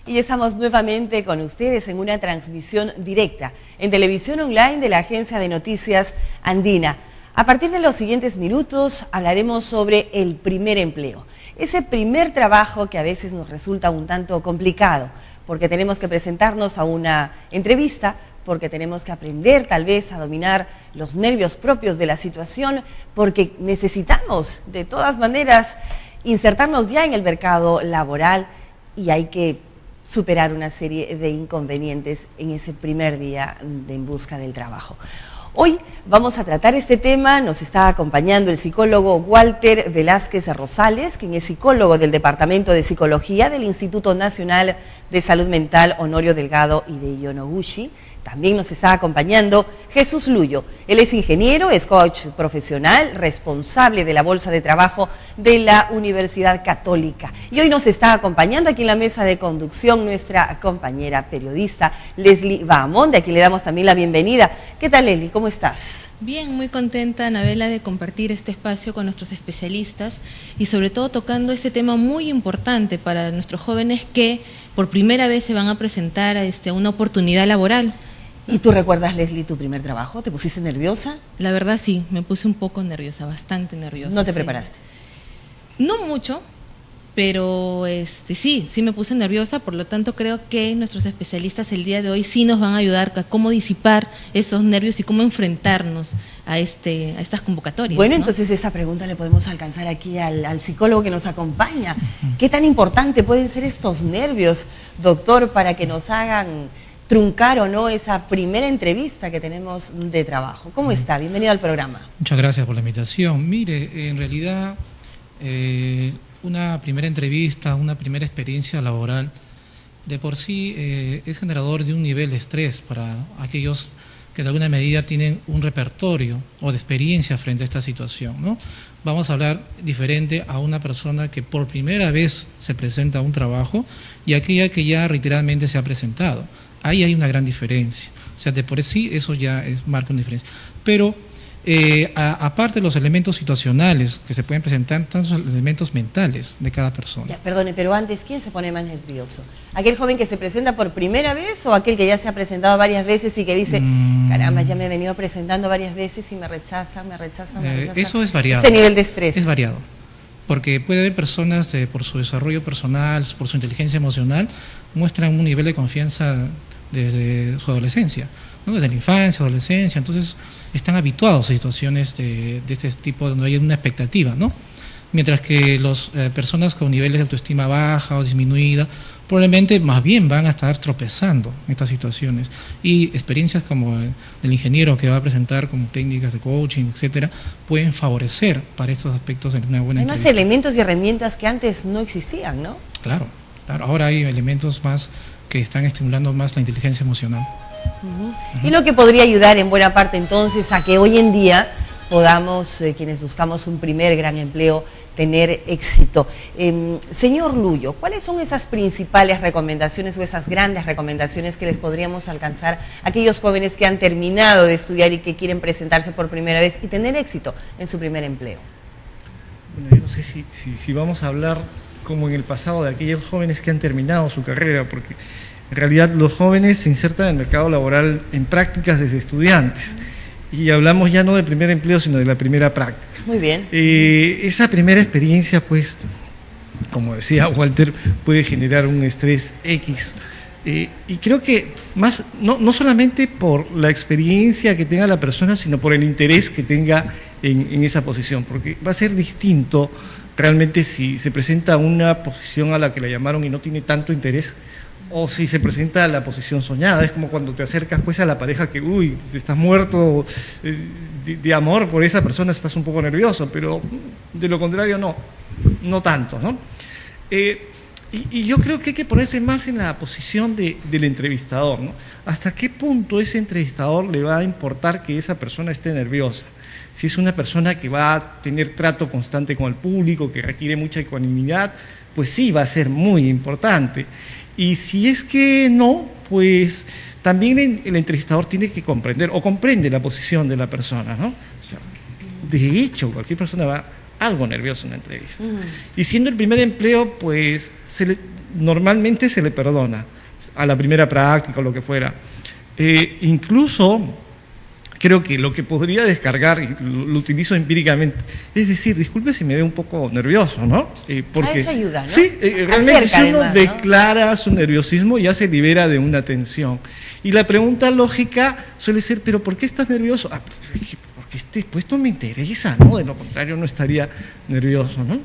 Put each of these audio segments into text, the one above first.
Y estamos nuevamente con ustedes en una transmisión directa en televisión online de la Agencia de Noticias Andina. A partir de los siguientes minutos hablaremos sobre el primer empleo. Ese primer trabajo que a veces nos resulta un tanto complicado, porque tenemos que presentarnos a una entrevista, porque tenemos que aprender tal vez a dominar los nervios propios de la situación, porque necesitamos de todas maneras insertarnos ya en el mercado laboral y hay que superar una serie de inconvenientes en ese primer día en busca del trabajo. Hoy vamos a tratar este tema, nos está acompañando el psicólogo Walter Velázquez Rosales, quien es psicólogo del Departamento de Psicología del Instituto Nacional de Salud Mental Honorio Delgado y de Yonoguchi. También nos está acompañando Jesús Luyo. Él es ingeniero, es coach profesional, responsable de la Bolsa de Trabajo de la Universidad Católica. Y hoy nos está acompañando aquí en la mesa de conducción nuestra compañera periodista Leslie Bahamonde, a quien le damos también la bienvenida. ¿Qué tal, Leslie? ¿Cómo estás? Bien, muy contenta, Anabela, de compartir este espacio con nuestros especialistas y sobre todo tocando este tema muy importante para nuestros jóvenes que por primera vez se van a presentar a una oportunidad laboral. ¿Y tú recuerdas, Leslie, tu primer trabajo? ¿Te pusiste nerviosa? La verdad sí, me puse un poco nerviosa, bastante nerviosa. ¿No te preparaste? No mucho, pero sí me puse nerviosa, por lo tanto creo que nuestros especialistas el día de hoy sí nos van a ayudar a cómo disipar esos nervios y cómo enfrentarnos a estas convocatorias. Bueno, ¿no? entonces esa pregunta le podemos alcanzar aquí al psicólogo que nos acompaña. ¿Qué tan importante pueden ser estos nervios, doctor, para que nos hagan truncar o no esa primera entrevista que tenemos de trabajo? ¿Cómo está? Bienvenido al programa. Muchas gracias por la invitación. Mire, en realidad una primera entrevista, una primera experiencia laboral, de por sí es generador de un nivel de estrés para aquellos que de alguna medida tienen un repertorio o de experiencia frente a esta situación, ¿no? Vamos a hablar diferente a una persona que por primera vez se presenta a un trabajo y aquella que ya reiteradamente se ha presentado. Ahí hay una gran diferencia. O sea, de por sí eso ya marca una diferencia. Pero aparte de los elementos situacionales que se pueden presentar, están los elementos mentales de cada persona. Ya, perdone, pero antes, ¿quién se pone más nervioso? ¿Aquel joven que se presenta por primera vez o aquel que ya se ha presentado varias veces y que dice, caramba, ya me he venido presentando varias veces y me rechazan? Eso es variado. Ese nivel de estrés. Es variado. Porque puede haber personas por su desarrollo personal, por su inteligencia emocional, muestran un nivel de confianza desde su adolescencia, ¿no? Desde la infancia, adolescencia, entonces están habituados a situaciones de este tipo donde hay una expectativa, ¿no? Mientras que las personas con niveles de autoestima baja o disminuida probablemente más bien van a estar tropezando en estas situaciones, y experiencias como del ingeniero que va a presentar como técnicas de coaching, etcétera, pueden favorecer para estos aspectos en una buena entrevista. Además, elementos y herramientas que antes no existían, ¿no? Claro, ahora hay elementos más que están estimulando más la inteligencia emocional. Y lo que podría ayudar en buena parte entonces a que hoy en día podamos, quienes buscamos un primer gran empleo, tener éxito. Señor Luyo, ¿cuáles son esas principales recomendaciones o esas grandes recomendaciones que les podríamos alcanzar a aquellos jóvenes que han terminado de estudiar y que quieren presentarse por primera vez y tener éxito en su primer empleo? Bueno, yo no sé si vamos a hablar como en el pasado de aquellos jóvenes que han terminado su carrera, porque en realidad los jóvenes se insertan en el mercado laboral en prácticas desde estudiantes. Y hablamos ya no del primer empleo, sino de la primera práctica. Muy bien. Esa primera experiencia, pues, como decía Walter, puede generar un estrés X. Y creo que más, no solamente por la experiencia que tenga la persona, sino por el interés que tenga en esa posición, porque va a ser distinto realmente si se presenta una posición a la que la llamaron y no tiene tanto interés, o si se presenta a la posición soñada. Es como cuando te acercas pues a la pareja que, estás muerto de amor por esa persona, estás un poco nervioso, pero de lo contrario no tanto, ¿no? Y yo creo que hay que ponerse más en la posición del entrevistador, ¿no? ¿Hasta qué punto ese entrevistador le va a importar que esa persona esté nerviosa? Si es una persona que va a tener trato constante con el público, que requiere mucha ecuanimidad, pues sí, va a ser muy importante. Y si es que no, pues también el entrevistador tiene que comprender, o comprende la posición de la persona, ¿no? O sea, de hecho, cualquier persona va algo nervioso en la entrevista. Y siendo el primer empleo, pues normalmente se le perdona a la primera práctica o lo que fuera. Incluso creo que lo que podría descargar, y lo utilizo empíricamente, es decir, disculpe si me veo un poco nervioso, ¿no? Porque, eso ayuda, ¿no? Sí, realmente si uno declara su nerviosismo ya se libera de una tensión. Y la pregunta lógica suele ser, ¿pero por qué estás nervioso? Porque este puesto me interesa, ¿no? De lo contrario no estaría nervioso, ¿no?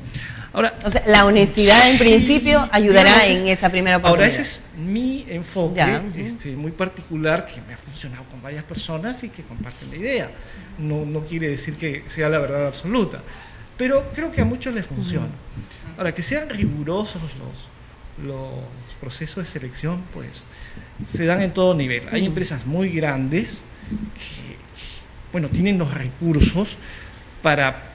Ahora, o sea, la honestidad en principio ayudará en esa primera oportunidad. Ahora, ese es mi enfoque muy particular, que me ha funcionado con varias personas y que comparten la idea. No quiere decir que sea la verdad absoluta, pero creo que a muchos les funciona. Ahora, que sean rigurosos los procesos de selección, pues se dan en todo nivel. Hay empresas muy grandes que, bueno, tienen los recursos para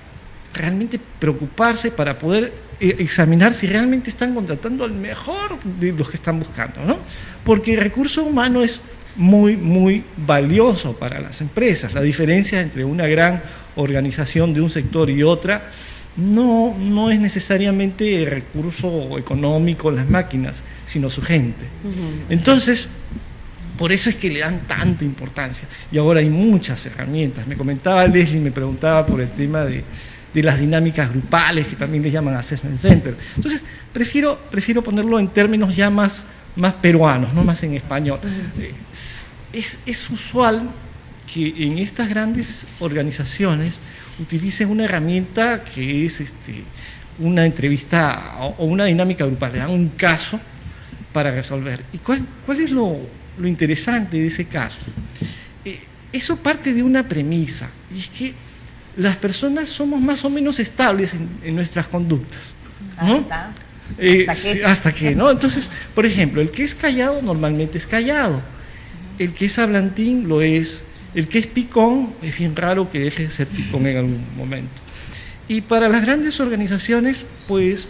realmente preocuparse, para poder examinar si realmente están contratando al mejor de los que están buscando, ¿no? Porque el recurso humano es muy, muy valioso para las empresas. La diferencia entre una gran organización de un sector y otra no es necesariamente el recurso económico, las máquinas, sino su gente. Entonces, por eso es que le dan tanta importancia. Y ahora hay muchas herramientas. Me comentaba Leslie, me preguntaba por el tema de las dinámicas grupales, que también le llaman Assessment Center. Entonces, prefiero ponerlo en términos ya más peruanos, no más en español. Es usual que en estas grandes organizaciones utilicen una herramienta que es una entrevista o una dinámica grupal. Le dan un caso para resolver. ¿Y cuál es lo interesante de ese caso? Eso parte de una premisa, y es que las personas somos más o menos estables en nuestras conductas, ¿no? Hasta que, ¿no? Entonces, por ejemplo, el que es callado normalmente es callado, el que es hablantín lo es, el que es picón es bien raro que deje de ser picón en algún momento. Y para las grandes organizaciones, pues,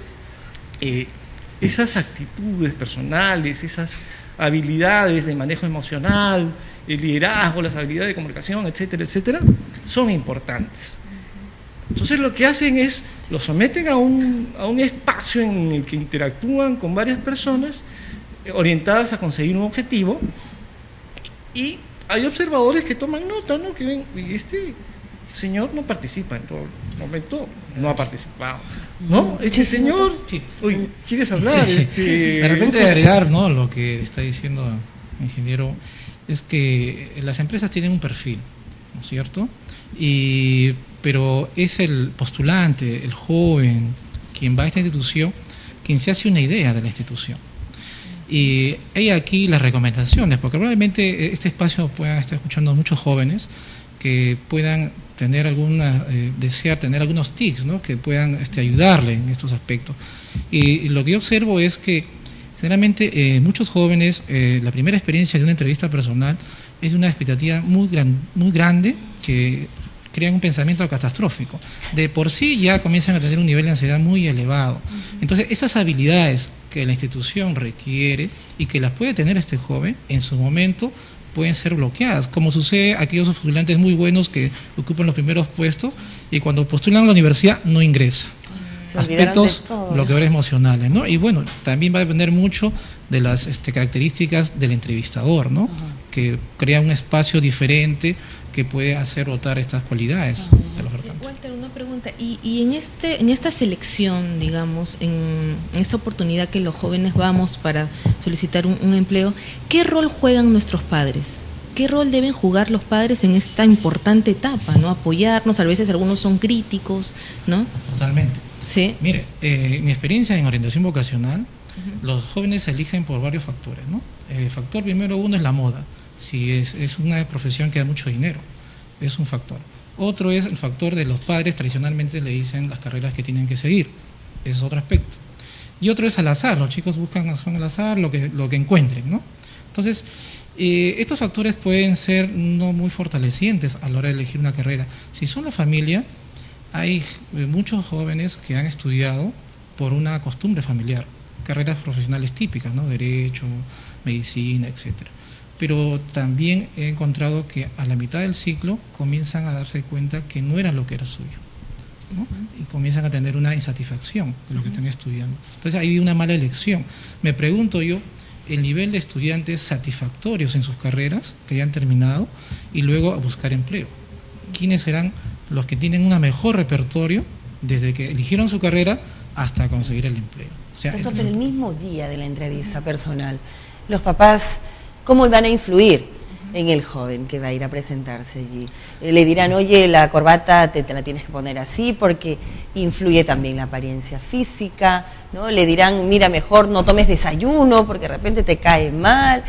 esas actitudes personales, esas habilidades de manejo emocional, el liderazgo, las habilidades de comunicación, etcétera, etcétera, son importantes. Entonces lo que hacen es, los someten a un espacio en el que interactúan con varias personas orientadas a conseguir un objetivo, y hay observadores que toman nota, ¿no? Que ven, y este señor no participa en todo momento, no ha participado, ¿no? Este señor, uy, ¿quieres hablar? De repente agregar, ¿no? Lo que está diciendo el ingeniero es que las empresas tienen un perfil, ¿no es cierto? Pero es el postulante, el joven, quien va a esta institución, quien se hace una idea de la institución. Y hay aquí las recomendaciones, porque probablemente este espacio puedan estar escuchando muchos jóvenes que puedan tener desear tener algunos tips, ¿no? Que puedan ayudarle en estos aspectos. Y lo que yo observo es que, sinceramente, muchos jóvenes, la primera experiencia de una entrevista personal es una expectativa muy grande, que crean un pensamiento catastrófico. De por sí ya comienzan a tener un nivel de ansiedad muy elevado. Entonces, esas habilidades que la institución requiere y que las puede tener este joven, en su momento pueden ser bloqueadas, como sucede a aquellos postulantes muy buenos que ocupan los primeros puestos y cuando postulan a la universidad no ingresan. Aspectos bloqueadores emocionales, ¿no? Y bueno, también va a depender mucho de las características del entrevistador, ¿no? Que crea un espacio diferente que puede hacer rotar estas cualidades de los votantes. Walter, una pregunta, y en esta selección, digamos, en esta oportunidad que los jóvenes vamos para solicitar un empleo, ¿qué rol juegan nuestros padres? ¿Qué rol deben jugar los padres en esta importante etapa, ¿no? Apoyarnos, a veces algunos son críticos, ¿no? Totalmente. Sí. Mire, mi experiencia en orientación vocacional, los jóvenes se eligen por varios factores, ¿no? El factor primero uno es la moda. Si es una profesión que da mucho dinero, es un factor. Otro es el factor de los padres, tradicionalmente le dicen las carreras que tienen que seguir, es otro aspecto. Y otro es al azar, los chicos buscan al azar lo que encuentren, ¿no? Entonces, estos factores pueden ser no muy fortalecientes a la hora de elegir una carrera. Si son la familia, hay muchos jóvenes que han estudiado por una costumbre familiar, carreras profesionales típicas, ¿no? Derecho, medicina, etcétera. Pero también he encontrado que a la mitad del ciclo comienzan a darse cuenta que no era lo que era suyo. ¿no? Y comienzan a tener una insatisfacción de lo que están estudiando. Entonces hay una mala elección. Me pregunto yo, el nivel de estudiantes satisfactorios en sus carreras que ya han terminado y luego a buscar empleo. ¿Quiénes serán los que tienen un mejor repertorio desde que eligieron su carrera hasta conseguir el empleo? O sea, Doctor, pero el mismo día de la entrevista personal, los papás, ¿cómo van a influir en el joven que va a ir a presentarse allí? Le dirán, oye, la corbata te la tienes que poner así porque influye también la apariencia física, ¿no? Le dirán, mira, mejor no tomes desayuno porque de repente te cae mal.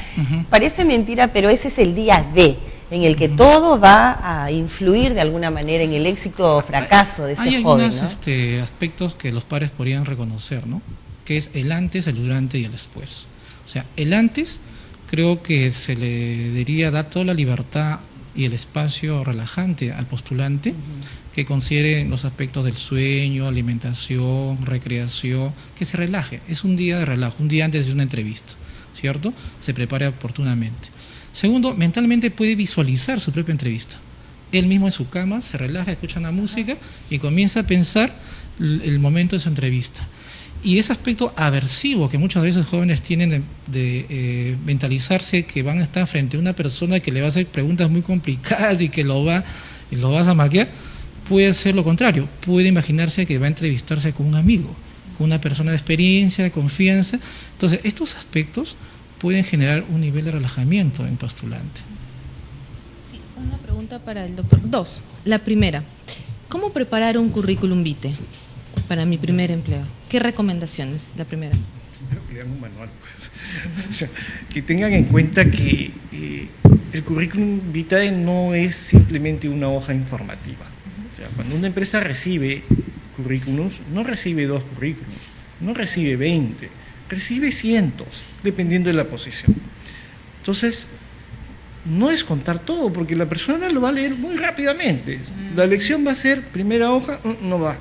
Parece mentira, pero ese es el día D, en el que todo va a influir de alguna manera en el éxito o fracaso de ese joven. Hay algunos ¿no? aspectos que los padres podrían reconocer, ¿no? Que es el antes, el durante y el después. O sea, el antes creo que se le debería dar toda la libertad y el espacio relajante al postulante que considere los aspectos del sueño, alimentación, recreación, que se relaje. Es un día de relajo, un día antes de una entrevista, ¿cierto? Se prepare oportunamente. Segundo, mentalmente puede visualizar su propia entrevista. Él mismo en su cama se relaja, escucha una música y comienza a pensar el momento de su entrevista. Y ese aspecto aversivo que muchas veces jóvenes tienen de mentalizarse que van a estar frente a una persona que le va a hacer preguntas muy complicadas y que lo vas a maquiar, puede ser lo contrario. Puede imaginarse que va a entrevistarse con un amigo, con una persona de experiencia, de confianza. Entonces, estos aspectos pueden generar un nivel de relajamiento en postulante. Sí, una pregunta para el doctor. Dos. La primera, ¿cómo preparar un currículum vitae para mi primer empleo? ¿Qué recomendaciones? La primera. Primero que lean un manual, pues. O sea, que tengan en cuenta que el currículum vitae no es simplemente una hoja informativa. O sea, cuando una empresa recibe currículums, no recibe 2 currículums, no recibe 20, recibe cientos, dependiendo de la posición. Entonces, no es contar todo, porque la persona lo va a leer muy rápidamente. La lección va a ser, primera hoja, no va.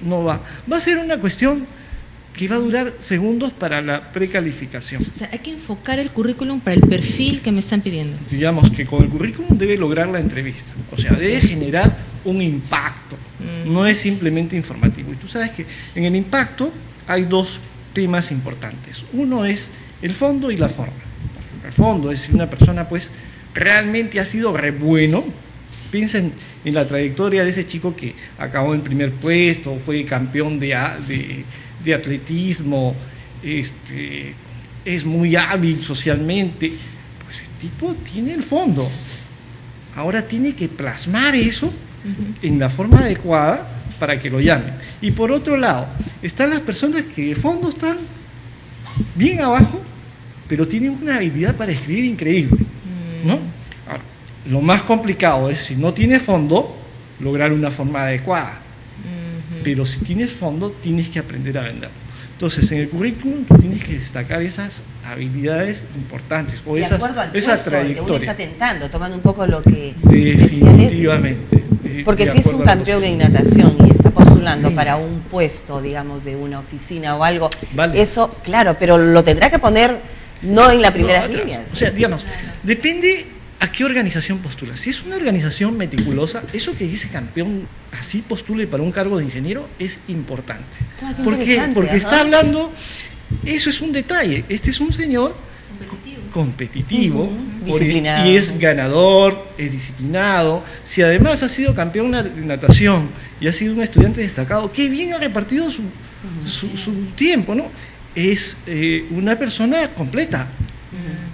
No va. Va a ser una cuestión que va a durar segundos para la precalificación. O sea, hay que enfocar el currículum para el perfil que me están pidiendo. Digamos que con el currículum debe lograr la entrevista. O sea, debe generar un impacto. No es simplemente informativo. Y tú sabes que en el impacto hay 2 temas importantes. Uno es el fondo y la forma. El fondo es si una persona pues realmente ha sido re bueno. Piensen en la trayectoria de ese chico que acabó en primer puesto, fue campeón de atletismo, es muy hábil socialmente. Pues el tipo tiene el fondo. Ahora tiene que plasmar eso en la forma adecuada para que lo llamen. Y por otro lado, están las personas que de fondo están bien abajo, pero tienen una habilidad para escribir increíble, ¿no? Ahora, lo más complicado es, si no tienes fondo, lograr una forma adecuada. Pero si tienes fondo, tienes que aprender a venderlo. Entonces, en el currículum tú tienes que destacar esas habilidades importantes o esa trayectoria. Que uno está tentando, tomando un poco lo que definitivamente. Porque si es un campeón en natación y está postulando para un puesto, digamos, de una oficina o algo, vale. Eso, claro, pero lo tendrá que poner no en la primera línea. O sea, digamos, depende a qué organización postula. Si es una organización meticulosa, eso que dice campeón así postule para un cargo de ingeniero es importante. ¿Por qué? Porque está hablando, eso es un detalle. Este es un señor competitivo, disciplinado, y es ganador, es disciplinado. Si además ha sido campeón de natación y ha sido un estudiante destacado, qué bien ha repartido su tiempo, ¿no? Es una persona completa.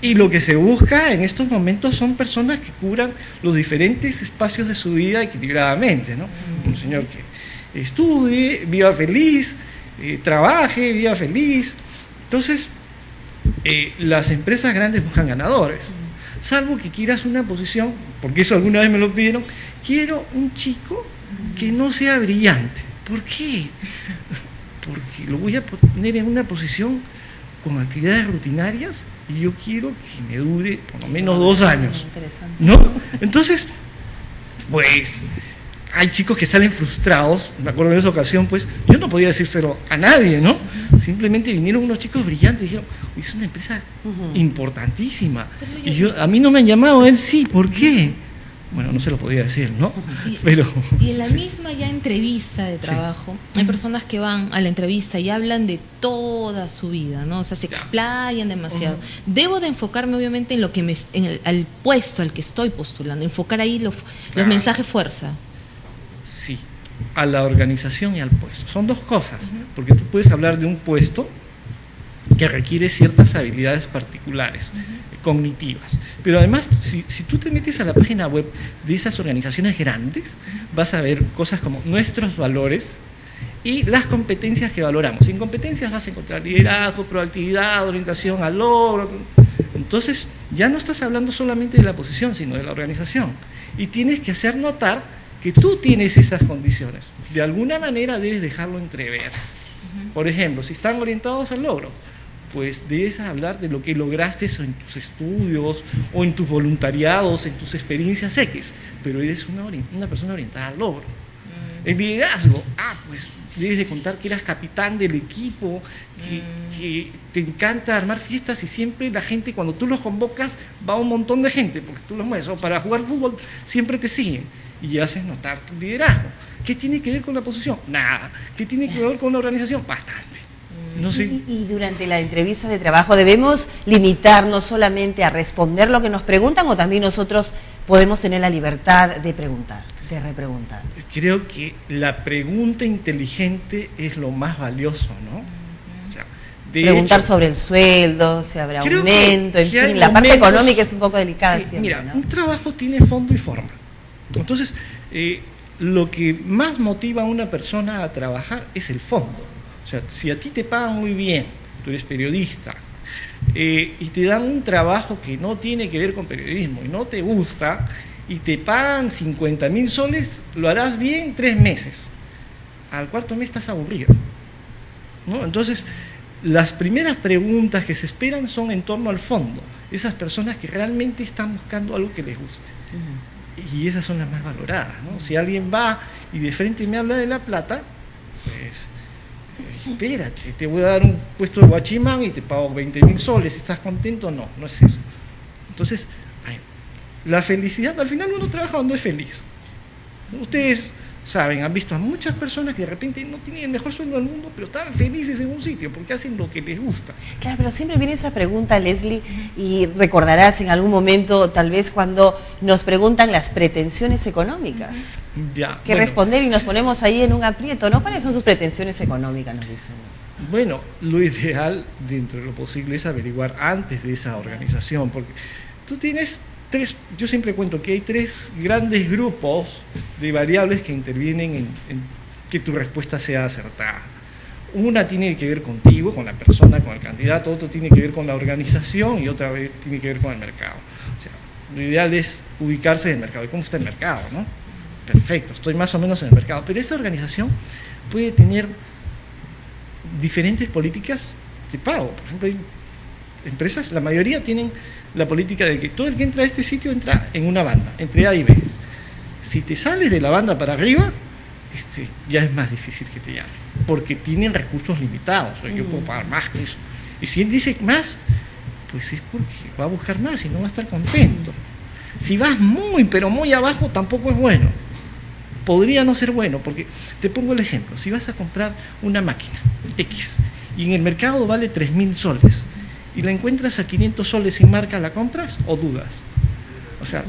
Y lo que se busca en estos momentos son personas que cubran los diferentes espacios de su vida equilibradamente, ¿no? Un señor que estudie, viva feliz, trabaje, viva feliz. Entonces, las empresas grandes buscan ganadores, salvo que quieras una posición, porque eso alguna vez me lo pidieron, quiero un chico que no sea brillante. ¿Por qué? Porque lo voy a poner en una posición con actividades rutinarias y yo quiero que me dure por lo menos 2 años, ¿no? Entonces, pues, hay chicos que salen frustrados. Me acuerdo de esa ocasión, pues, yo no podía decírselo a nadie, ¿no? Simplemente vinieron unos chicos brillantes y dijeron, es una empresa importantísima. Y a mí no me han llamado, él sí, ¿por qué? Bueno, no se lo podía decir, ¿no? Y en la misma ya entrevista de trabajo, hay personas que van a la entrevista y hablan de toda su vida, ¿no? O sea, se explayan demasiado. Debo de enfocarme obviamente en lo que al puesto al que estoy postulando, enfocar ahí los mensajes fuerza. Sí, a la organización y al puesto. Son dos cosas, porque tú puedes hablar de un puesto que requiere ciertas habilidades particulares, cognitivas. Pero además, si tú te metes a la página web de esas organizaciones grandes, vas a ver cosas como nuestros valores y las competencias que valoramos. En competencias vas a encontrar liderazgo, proactividad, orientación al logro. Entonces, ya no estás hablando solamente de la posición, sino de la organización. Y tienes que hacer notar que tú tienes esas condiciones. De alguna manera debes dejarlo entrever. Por ejemplo, si están orientados al logro, pues debes hablar de lo que lograste en tus estudios o en tus voluntariados, en tus experiencias X, pero eres una persona orientada al logro. El liderazgo, pues debes de contar que eras capitán del equipo, que te encanta armar fiestas y siempre la gente, cuando tú los convocas, va un montón de gente, porque tú los mueves, o para jugar fútbol siempre te siguen y haces notar tu liderazgo. ¿Qué tiene que ver con la posición? Nada. ¿Qué tiene que ver con la organización? Bastante. No sé. Y durante la entrevista de trabajo, ¿debemos limitarnos solamente a responder lo que nos preguntan o también nosotros podemos tener la libertad de preguntar, de repreguntar? Creo que la pregunta inteligente es lo más valioso, ¿no? O sea, preguntar sobre el sueldo, si habrá aumento, en fin, la parte económica es un poco delicada. Sí, siempre, mira, ¿no? Un trabajo tiene fondo y forma. Entonces, lo que más motiva a una persona a trabajar es el fondo. O sea, si a ti te pagan muy bien, tú eres periodista, y te dan un trabajo que no tiene que ver con periodismo y no te gusta, y te pagan 50.000 soles, lo harás bien 3 meses. Al cuarto mes estás aburrido, ¿no? Entonces, las primeras preguntas que se esperan son en torno al fondo. Esas personas que realmente están buscando algo que les guste. Y esas son las más valoradas, ¿no? Si alguien va y de frente me habla de la plata, pues espérate, te voy a dar un puesto de guachimán y te pago 20.000 soles, ¿estás contento? No, no es eso. Entonces, la felicidad, al final uno trabaja donde es feliz. Ustedes saben, han visto a muchas personas que de repente no tienen el mejor sueldo del mundo, pero están felices en un sitio porque hacen lo que les gusta. Claro, pero siempre viene esa pregunta, Leslie, y recordarás en algún momento, tal vez cuando nos preguntan las pretensiones económicas. Que responder y nos ponemos ahí en un aprieto, ¿no? ¿Cuáles son sus pretensiones económicas? Nos dicen. Bueno, lo ideal, dentro de lo posible, es averiguar antes de esa organización, porque tú tienes yo siempre cuento que hay 3 grandes grupos de variables que intervienen en que tu respuesta sea acertada. Una tiene que ver contigo, con la persona, con el candidato, otro tiene que ver con la organización y otra vez tiene que ver con el mercado. O sea, lo ideal es ubicarse en el mercado. ¿Y cómo está el mercado, no? Perfecto, estoy más o menos en el mercado. Pero esa organización puede tener diferentes políticas de pago. Por ejemplo, hay empresas, la mayoría tienen la política de que todo el que entra a este sitio entra en una banda, entre A y B. Si te sales de la banda para arriba, ya es más difícil que te llamen, porque tienen recursos limitados. O sea, yo puedo pagar más que eso. Y si él dice más, pues es porque va a buscar más y no va a estar contento. Si vas muy, pero muy abajo, tampoco es bueno. Podría no ser bueno, porque te pongo el ejemplo. Si vas a comprar una máquina X y en el mercado vale 3.000 soles, y la encuentras a 500 soles sin marca, ¿la compras o dudas? O sea,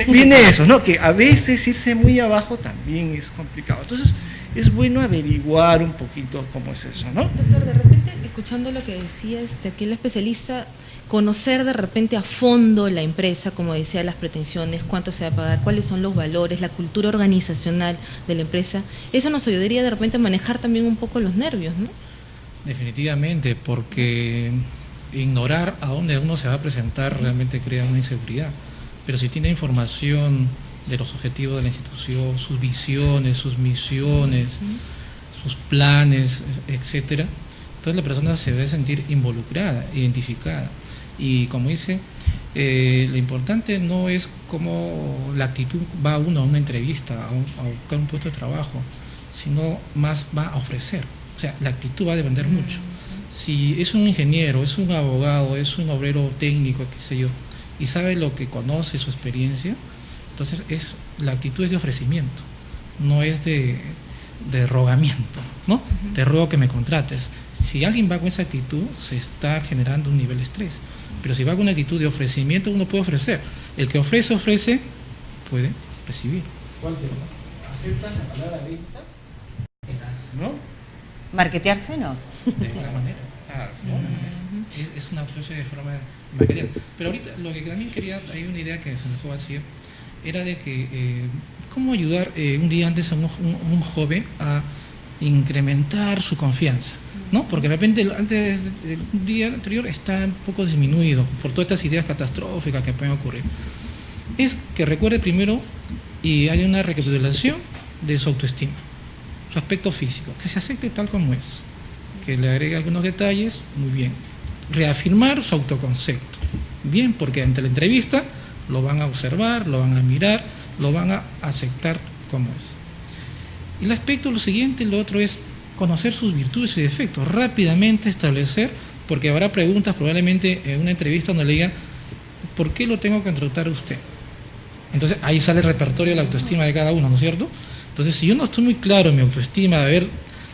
viene eso, ¿no? Que a veces irse muy abajo también es complicado. Entonces, es bueno averiguar un poquito cómo es eso, ¿no? Doctor, de repente, escuchando lo que decía aquí el especialista, conocer de repente a fondo la empresa, como decía, las pretensiones, cuánto se va a pagar, cuáles son los valores, la cultura organizacional de la empresa, eso nos ayudaría de repente a manejar también un poco los nervios, ¿no? Definitivamente, porque ignorar a dónde uno se va a presentar realmente crea una inseguridad. Pero si tiene información de los objetivos de la institución, sus visiones, sus misiones, sus planes, etcétera, entonces la persona se debe sentir involucrada, identificada. Y como dice, lo importante no es cómo la actitud va uno a una entrevista, a buscar un puesto de trabajo, sino más va a ofrecer. O sea, la actitud va a depender mucho. Si es un ingeniero, es un abogado, es un obrero técnico, qué sé yo, y sabe lo que conoce, su experiencia, Entonces la actitud es de ofrecimiento, no es de rogamiento, ¿no? Te ruego que me contrates. Si alguien va con esa actitud, se está generando un nivel de estrés. Pero si va con una actitud de ofrecimiento, uno puede ofrecer. El que ofrece, puede recibir. ¿Aceptas la palabra venta? ¿No? ¿Marketearse no? De alguna manera. Es una especie de forma de marketear. Pero ahorita lo que también quería, hay una idea que se me dejó vacía, era de que cómo ayudar un día antes a un joven a incrementar su confianza, ¿no? Porque de repente antes del día anterior está un poco disminuido por todas estas ideas catastróficas que pueden ocurrir. Es que recuerde primero y haya una recapitulación de su autoestima, su aspecto físico, que se acepte tal como es, que le agregue algunos detalles, muy bien. Reafirmar su autoconcepto, bien, porque ante la entrevista lo van a observar, lo van a mirar, lo van a aceptar como es. Y el aspecto, lo siguiente, lo otro es conocer sus virtudes y defectos, rápidamente establecer, porque habrá preguntas probablemente en una entrevista donde le digan, ¿por qué lo tengo que contratar a usted? Entonces ahí sale el repertorio de la autoestima de cada uno, ¿no es cierto? Entonces si yo no estoy muy claro en mi autoestima, de haber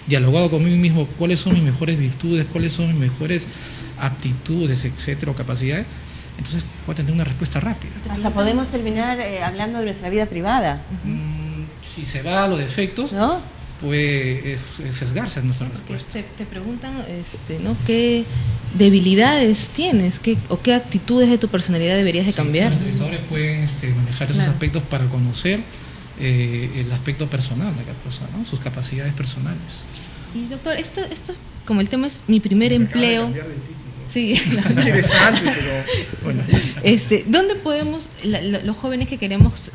dialogado conmigo mismo, cuáles son mis mejores virtudes, cuáles son mis mejores aptitudes, etcétera, o capacidades, entonces puedo tener una respuesta rápida. Hasta podemos terminar hablando de nuestra vida privada. Si se va a los defectos, ¿no? Puede sesgarse en nuestra respuesta. Te preguntan, ¿no? ¿Qué debilidades tienes? ¿O qué actitudes de tu personalidad deberías de cambiar? Los entrevistadores pueden manejar esos aspectos para conocer el aspecto personal de cada persona, ¿no? Sus capacidades personales. Y doctor, esto como el tema es mi primer empleo. Sí. Interesante, pero bueno. ¿Dónde podemos, los jóvenes que queremos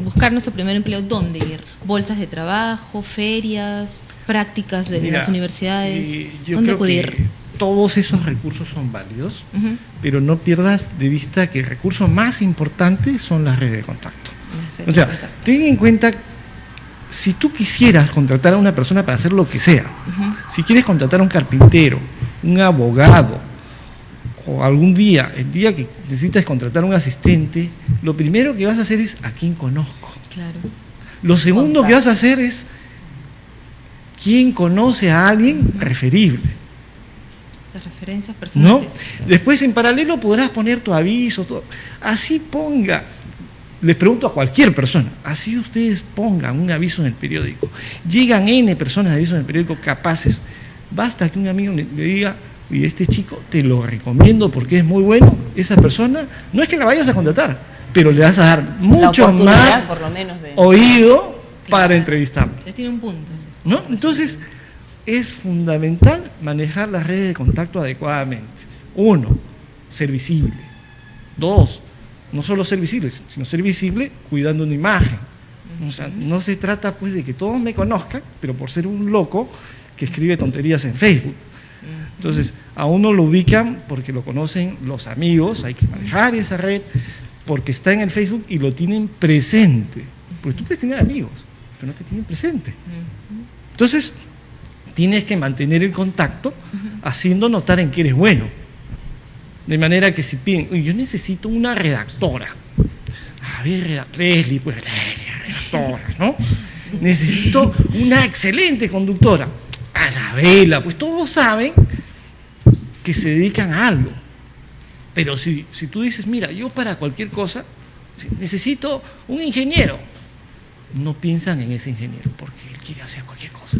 buscar nuestro primer empleo, dónde ir? ¿Bolsas de trabajo, ferias, prácticas de las universidades? Yo ¿Dónde creo puede que ir? todos esos recursos son válidos, pero no pierdas de vista que el recurso más importante son las redes de contacto. O sea, ten en cuenta, si tú quisieras contratar a una persona para hacer lo que sea, si quieres contratar a un carpintero, un abogado, o algún día, el día que necesitas contratar a un asistente, lo primero que vas a hacer es ¿a quién conozco? Claro. Lo segundo que vas a hacer es ¿quién conoce a alguien referible? Esas referencias personales. ¿No? Después en paralelo podrás poner tu aviso, todo. Así ponga. Les pregunto a cualquier persona, así ustedes pongan un aviso en el periódico. Llegan N personas de aviso en el periódico capaces. Basta que un amigo le diga, y este chico te lo recomiendo porque es muy bueno, esa persona, no es que la vayas a contratar, pero le vas a dar mucho más por lo menos oído para entrevistarlo. Ya tiene un punto. ¿No? Entonces, es fundamental manejar las redes de contacto adecuadamente. 1, ser visible. 2, no solo ser visible, sino ser visible cuidando una imagen. O sea, no se trata pues de que todos me conozcan, pero por ser un loco que escribe tonterías en Facebook. Entonces, a uno lo ubican porque lo conocen los amigos, hay que manejar esa red, porque está en el Facebook y lo tienen presente. Porque tú puedes tener amigos, pero no te tienen presente. Entonces, tienes que mantener el contacto haciendo notar en que eres bueno. De manera que si piden, yo necesito una redactora. A ver, Leslie, pues, redactora, ¿no? Necesito una excelente conductora. Anabela, pues todos saben que se dedican a algo. Pero si tú dices, mira, yo para cualquier cosa necesito un ingeniero, no piensan en ese ingeniero porque él quiere hacer cualquier cosa.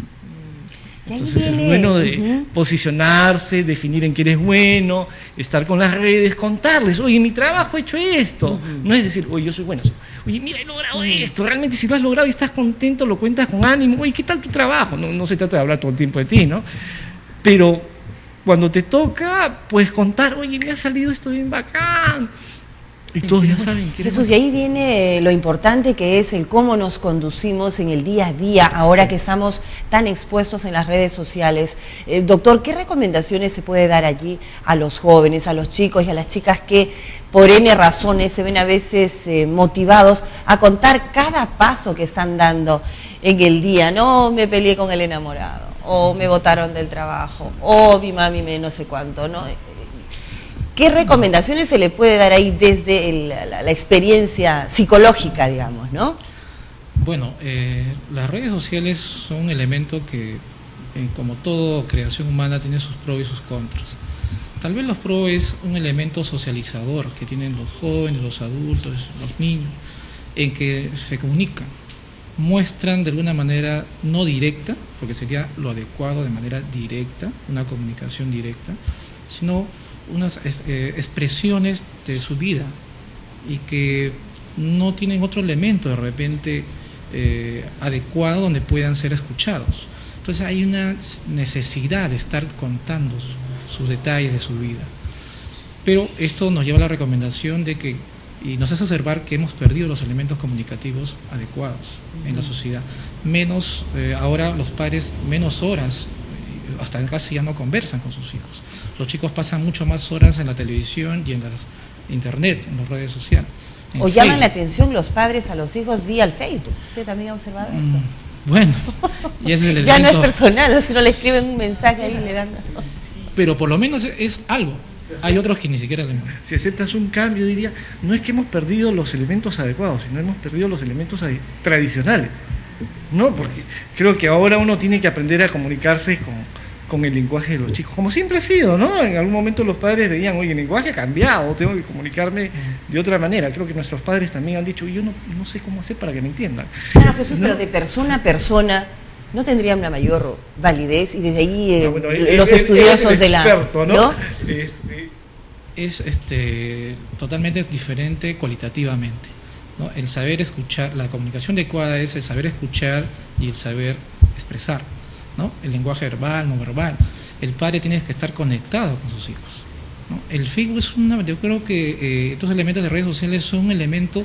Entonces es bueno de posicionarse, definir en qué eres bueno, estar con las redes, contarles, oye, mi trabajo he hecho esto. No es decir, oye, yo soy bueno. Oye, mira, he logrado esto. Realmente si lo has logrado y estás contento, lo cuentas con ánimo. Oye, ¿qué tal tu trabajo? No se trata de hablar todo el tiempo de ti, ¿no? Pero cuando te toca, puedes contar, oye, me ha salido esto bien bacán. Y todos ya saben que Jesús, y ahí viene lo importante que es el cómo nos conducimos en el día a día, ahora que estamos tan expuestos en las redes sociales. Doctor, ¿qué recomendaciones se puede dar allí a los jóvenes, a los chicos y a las chicas que por N razones se ven a veces motivados a contar cada paso que están dando en el día? No, me peleé con el enamorado, o me botaron del trabajo, o mi mami me no sé cuánto, ¿no? ¿Qué recomendaciones se le puede dar ahí desde la experiencia psicológica, digamos, ¿no? Bueno, las redes sociales son un elemento que, como toda creación humana, tiene sus pros y sus contras. Tal vez los pros es un elemento socializador que tienen los jóvenes, los adultos, los niños, en que se comunican, muestran de alguna manera no directa, porque sería lo adecuado de manera directa, una comunicación directa, sino unas expresiones de su vida y que no tienen otro elemento de repente adecuado donde puedan ser escuchados. Entonces hay una necesidad de estar contando sus detalles de su vida. Pero esto nos lleva a la recomendación de que, y nos hace observar que hemos perdido los elementos comunicativos adecuados en la sociedad. Menos, ahora los padres, menos horas, hasta casi ya no conversan con sus hijos. Los chicos pasan mucho más horas en la televisión y en la internet, en las redes sociales. O llaman la atención los padres a los hijos vía el Facebook. ¿Usted también ha observado eso? Bueno, y ese es el ya elemento. No es personal, si no le escriben un mensaje ahí le dan... Pero por lo menos es algo. Hay otros que ni siquiera le... Si aceptas un cambio, diría, no es que hemos perdido los elementos adecuados, sino hemos perdido los elementos tradicionales. No, porque creo que ahora uno tiene que aprender a comunicarse con el lenguaje de los chicos, como siempre ha sido, ¿no? En algún momento los padres veían, oye, el lenguaje ha cambiado, tengo que comunicarme de otra manera. Creo que nuestros padres también han dicho, yo no sé cómo hacer para que me entiendan. Claro, Jesús, ¿no? pero de persona a persona no tendría una mayor validez, y desde ahí los estudiosos de la... Experto, ¿no? Es totalmente diferente cualitativamente, ¿no? El saber escuchar, la comunicación adecuada es el saber escuchar y el saber expresar, ¿no? El lenguaje verbal, no verbal. El padre tiene que estar conectado con sus hijos, ¿no? El Facebook es yo creo que estos elementos de redes sociales son un elemento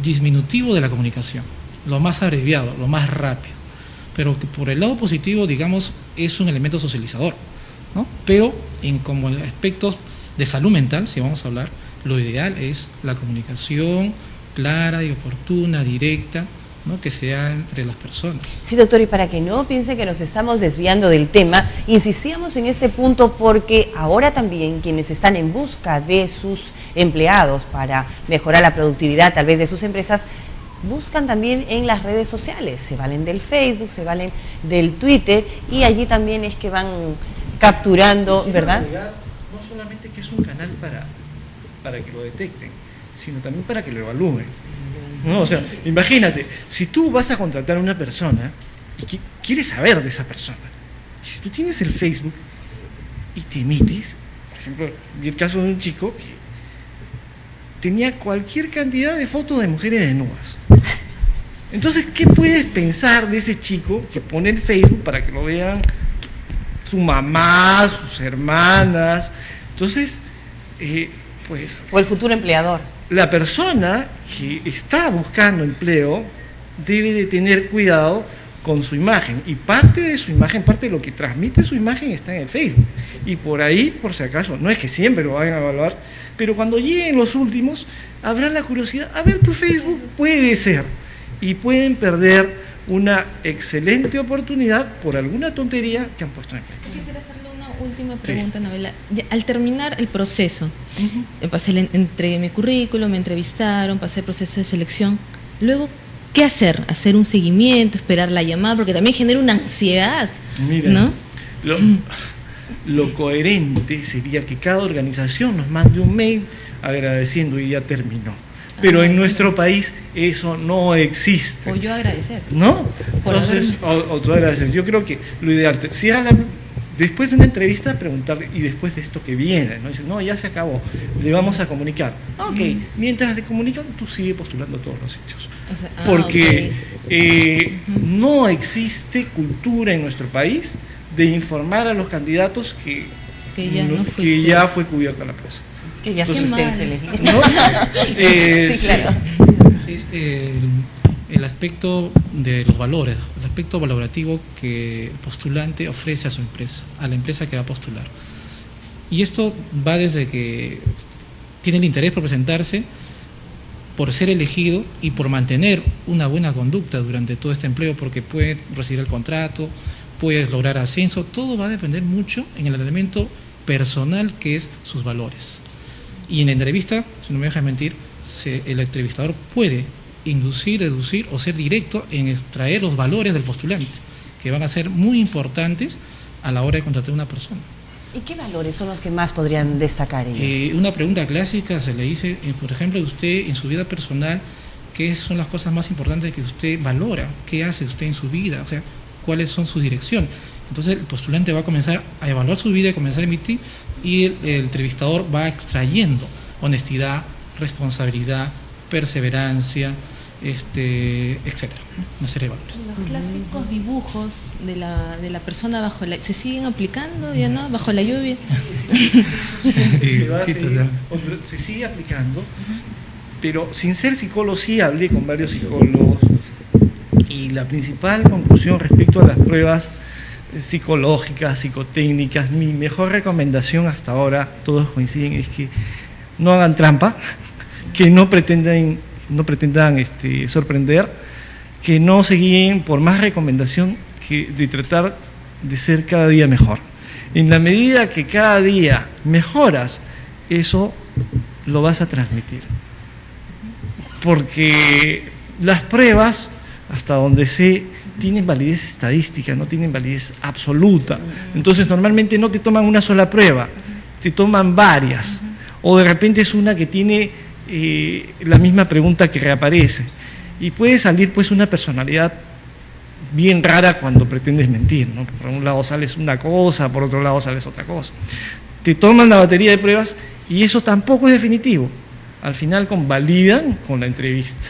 disminutivo de la comunicación, lo más abreviado, lo más rápido, pero que por el lado positivo, digamos, es un elemento socializador, ¿no? Pero como aspectos de salud mental, si vamos a hablar, lo ideal es la comunicación clara y oportuna, directa, ¿no? Que sea entre las personas. Sí, doctor, y para que no piense que nos estamos desviando del tema, insistíamos en este punto porque ahora también quienes están en busca de sus empleados para mejorar la productividad tal vez de sus empresas, buscan también en las redes sociales, se valen del Facebook, se valen del Twitter, y allí también es que van capturando, ¿verdad? No solamente que es un canal para que lo detecten, sino también para que lo evalúen. No, o sea, imagínate, si tú vas a contratar a una persona y quieres saber de esa persona, si tú tienes el Facebook y te emites, por ejemplo, vi el caso de un chico que tenía cualquier cantidad de fotos de mujeres desnudas. Entonces, ¿qué puedes pensar de ese chico que pone el Facebook para que lo vean su mamá, sus hermanas? Entonces, pues... O el futuro empleador. La persona que está buscando empleo debe de tener cuidado con su imagen, y parte de su imagen, parte de lo que transmite su imagen está en el Facebook, y por ahí, por si acaso, no es que siempre lo vayan a evaluar, pero cuando lleguen los últimos, habrá la curiosidad, a ver tu Facebook, puede ser, y pueden perder una excelente oportunidad por alguna tontería que han puesto en el Facebook. Quisiera hacerle una última pregunta, Anabela. Al terminar el proceso, pasé entre mi currículum, me entrevistaron, pasé el proceso de selección, luego, ¿qué hacer? ¿Hacer un seguimiento, esperar la llamada? Porque también genera una ansiedad, mira, ¿no? Lo coherente sería que cada organización nos mande un mail agradeciendo y ya terminó. Pero en nuestro país eso no existe. O yo agradecer. ¿No? Entonces, o tú agradecer. Yo creo que lo ideal, si después de una entrevista, preguntarle, y después de esto que viene, ¿no? Dice, no, ya se acabó, le vamos a comunicar. Ok, mientras te comunican, tú sigue postulando a todos los sitios. O sea, porque no existe cultura en nuestro país de informar a los candidatos que ya fue cubierta la plaza. Que ya fue ustedes elegidos. ¿No? Sí, claro. Es el aspecto de los valores, el aspecto valorativo que el postulante ofrece a su empresa, a la empresa que va a postular. Y esto va desde que tiene el interés por presentarse, por ser elegido y por mantener una buena conducta durante todo este empleo, porque puede recibir el contrato, puede lograr ascenso. Todo va a depender mucho en el elemento personal que es sus valores. Y en la entrevista, si no me dejas mentir, el entrevistador puede inducir, deducir o ser directo en extraer los valores del postulante, que van a ser muy importantes a la hora de contratar a una persona. ¿Y qué valores son los que más podrían destacar ellos? Una pregunta clásica se le dice, por ejemplo, usted en su vida personal, ¿qué son las cosas más importantes que usted valora? ¿Qué hace usted en su vida? O sea, ¿cuáles son sus direcciones? Entonces el postulante va a comenzar a evaluar su vida, a comenzar a emitir, y el entrevistador va extrayendo honestidad, responsabilidad, perseverancia, etcétera, una serie de valores. Los clásicos dibujos de la persona bajo la... ¿Se siguen aplicando ya no? Bajo la lluvia. Se sigue aplicando, pero sin ser psicólogo sí hablé con varios psicólogos y la principal conclusión respecto a las pruebas psicológicas, psicotécnicas, mi mejor recomendación hasta ahora, todos coinciden, es que no hagan trampa, que no pretendan sorprender, que no se guíen por más recomendación que de tratar de ser cada día mejor. En la medida que cada día mejoras, eso lo vas a transmitir. Porque las pruebas, hasta donde sé, tienen validez estadística, no tienen validez absoluta. Entonces normalmente no te toman una sola prueba, te toman varias. O de repente es una que tiene la misma pregunta que reaparece. Y puede salir pues una personalidad bien rara cuando pretendes mentir, ¿no? Por un lado sales una cosa, por otro lado sales otra cosa. Te toman la batería de pruebas y eso tampoco es definitivo. Al final convalidan con la entrevista.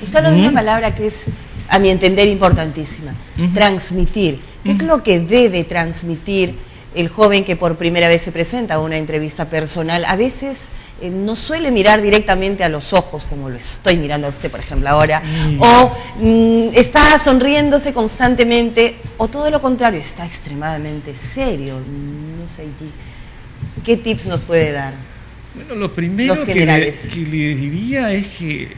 Usted habla de una palabra que es, a mi entender, importantísima: transmitir. ¿Qué es lo que debe transmitir el joven que por primera vez se presenta a una entrevista personal? A veces no suele mirar directamente a los ojos, como lo estoy mirando a usted, por ejemplo, ahora, o está sonriéndose constantemente, o todo lo contrario, está extremadamente serio. No sé, ¿qué tips nos puede dar? Bueno, lo primero que le diría es que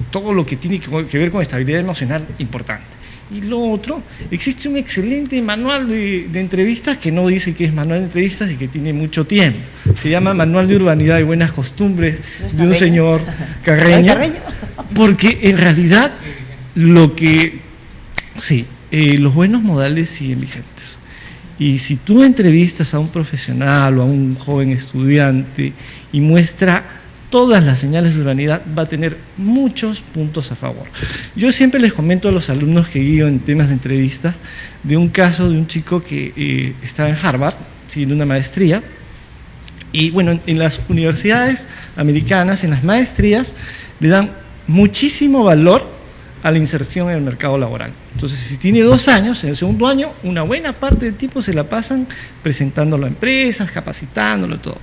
todo lo que tiene que ver con estabilidad emocional, importante. Y lo otro, existe un excelente manual de entrevistas que no dice que es manual de entrevistas y que tiene mucho tiempo. Se llama Manual de Urbanidad y Buenas Costumbres de un señor Carreño, porque en realidad los buenos modales siguen vigentes. Y si tú entrevistas a un profesional o a un joven estudiante y muestra todas las señales de urbanidad, va a tener muchos puntos a favor. Yo siempre les comento a los alumnos que guío en temas de entrevistas de un caso de un chico que estaba en Harvard, siguiendo una maestría, y bueno, en las universidades americanas, en las maestrías, le dan muchísimo valor a la inserción en el mercado laboral. Entonces, si tiene 2 años, en el segundo año, una buena parte del tiempo se la pasan presentándolo a empresas, capacitándolo, todo.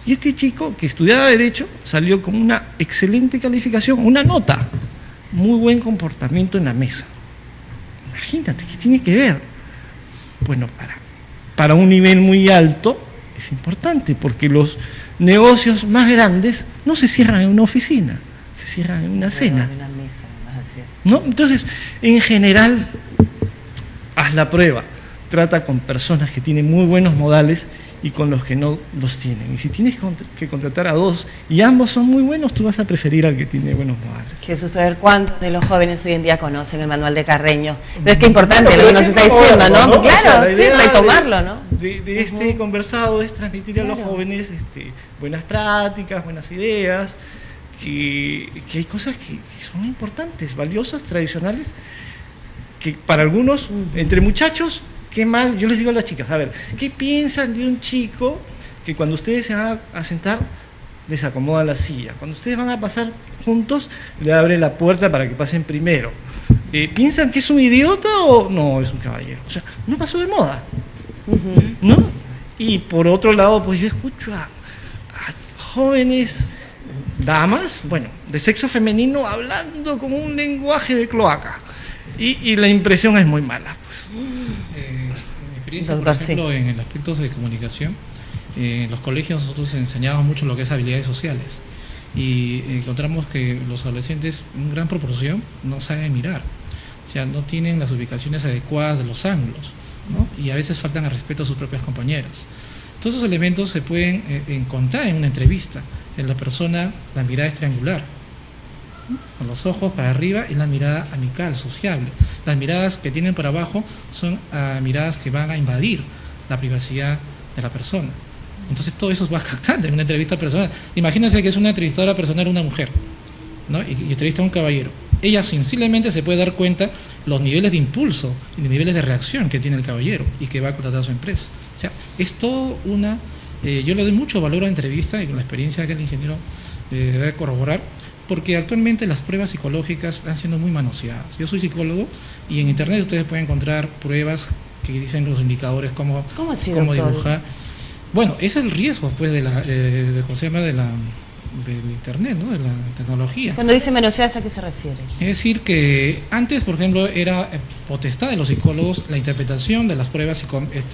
Y este chico que estudiaba Derecho salió con una excelente calificación, una nota, muy buen comportamiento en la mesa. Imagínate, ¿qué tiene que ver? Bueno, para un nivel muy alto es importante, porque los negocios más grandes no se cierran en una oficina, se cierran en una cena. ¿No? Entonces, en general, haz la prueba, trata con personas que tienen muy buenos modales y con los que no los tienen. Y si tienes que contratar a 2 y ambos son muy buenos, tú vas a preferir al que tiene buenos modales. Jesús, para ver cuántos de los jóvenes hoy en día conocen el manual de Carreño. Pero es que es importante lo que nos está diciendo, ¿no? Claro, o sea, retomarlo, ¿no? De este conversado es transmitir a los jóvenes buenas prácticas, buenas ideas, que hay cosas que son importantes, valiosas, tradicionales, que para algunos, entre muchachos, qué mal. Yo les digo a las chicas, a ver, ¿qué piensan de un chico que cuando ustedes se van a sentar les acomoda la silla? Cuando ustedes van a pasar juntos, le abre la puerta para que pasen primero. ¿Piensan que es un idiota o no es un caballero? O sea, no pasó de moda, ¿no? Y por otro lado, pues yo escucho a jóvenes damas, bueno, de sexo femenino, hablando con un lenguaje de cloaca. Y la impresión es muy mala, pues. En mi experiencia, por ejemplo, en el aspecto de comunicación, en los colegios nosotros enseñamos mucho lo que es habilidades sociales. Y encontramos que los adolescentes, en gran proporción, no saben mirar. O sea, no tienen las ubicaciones adecuadas de los ángulos, ¿no? Y a veces faltan al respeto a sus propias compañeras. Todos esos elementos se pueden encontrar en una entrevista. En la persona, la mirada es triangular, con los ojos para arriba es la mirada amical, sociable. Las miradas que tienen para abajo son miradas que van a invadir la privacidad de la persona. Entonces todo eso va captando en una entrevista personal. Imagínense que es una entrevistadora personal una mujer, ¿no? y entrevista a un caballero. Ella sencillamente se puede dar cuenta los niveles de impulso y los niveles de reacción que tiene el caballero y que va a contratar a su empresa. O sea, es todo una... yo le doy mucho valor a la entrevista y con la experiencia que el ingeniero debe corroborar, porque actualmente las pruebas psicológicas están siendo muy manoseadas. Yo soy psicólogo y en internet ustedes pueden encontrar pruebas que dicen los indicadores, cómo dibujar. Bueno, ese es el riesgo pues ¿cómo se llama? del internet, ¿no? De la tecnología. Cuando dice manoseadas, ¿a qué se refiere? Es decir, que antes, por ejemplo, era potestad de los psicólogos la interpretación de las pruebas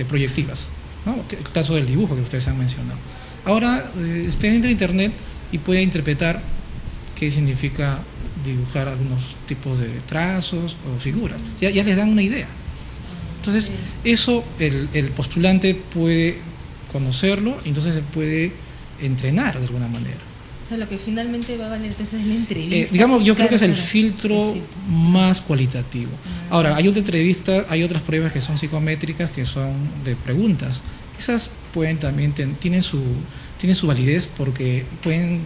proyectivas, ¿no? El caso del dibujo que ustedes han mencionado. Ahora, usted entra a internet y puede interpretar qué significa dibujar algunos tipos de trazos o figuras. Ya les dan una idea. Entonces, eso el postulante puede conocerlo y entonces se puede entrenar de alguna manera. O sea, lo que finalmente va a valer entonces es la entrevista. Digamos, yo creo que es el filtro más cualitativo. Ahora, hay otra entrevista, hay otras pruebas que son psicométricas, que son de preguntas. Esas pueden también, tienen su validez porque pueden